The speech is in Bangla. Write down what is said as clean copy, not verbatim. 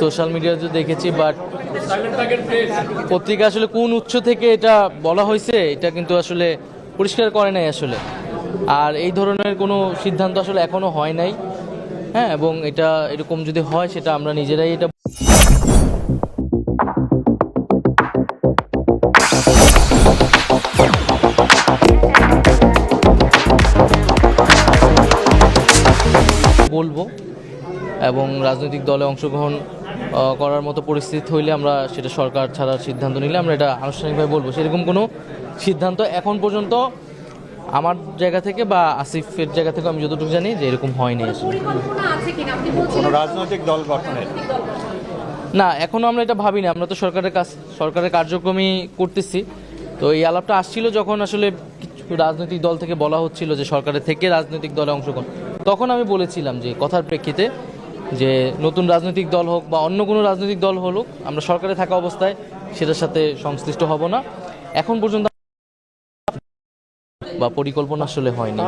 সোশ্যাল মিডিয়াতে দেখেছি, বাট পত্রিকা আসলে কোন উৎস থেকে এটা বলা হয়েছে এটা কিন্তু আসলে পরিষ্কার করে নাই আসলে। আর এই ধরনের কোনো সিদ্ধান্ত আসলে এখনো হয় নাই। হ্যাঁ, এবং এটা এরকম যদি হয় সেটা আমরা নিজেরাই এটা বলবো, এবং রাজনৈতিক দলে অংশগ্রহণ করার মতো পরিস্থিতি হইলে আমরা সেটা সরকার ছাড়ার সিদ্ধান্ত নিলে আমরা এটা আনুষ্ঠানিকভাবে বলবো। সেরকম কোনো সিদ্ধান্ত এখন পর্যন্ত আমার জায়গা থেকে বা আসিফের জায়গা থেকে আমি যতটুকু জানি যে এরকম হয়নি। কোনো রাজনৈতিক দল গঠনের না, এখনো আমরা এটা ভাবি না। আমরা তো সরকারের কার্যক্রমই করতেছি। তো এই আলাপটা আসছিল যখন আসলে কিছু রাজনৈতিক দল থেকে বলা হচ্ছিল যে সরকারের থেকে রাজনৈতিক দলে অংশগ্রহণ, তখন আমি বলেছিলাম যে কথার প্রেক্ষিতে যে নতুন রাজনৈতিক দল হোক বা অন্য কোনো রাজনৈতিক দল হলুক, আমরা সরকারে থাকা অবস্থায় সেটার সাথে সংশ্লিষ্ট হব না। এখন পর্যন্ত বা পরিকল্পনা আসলে হয়নি।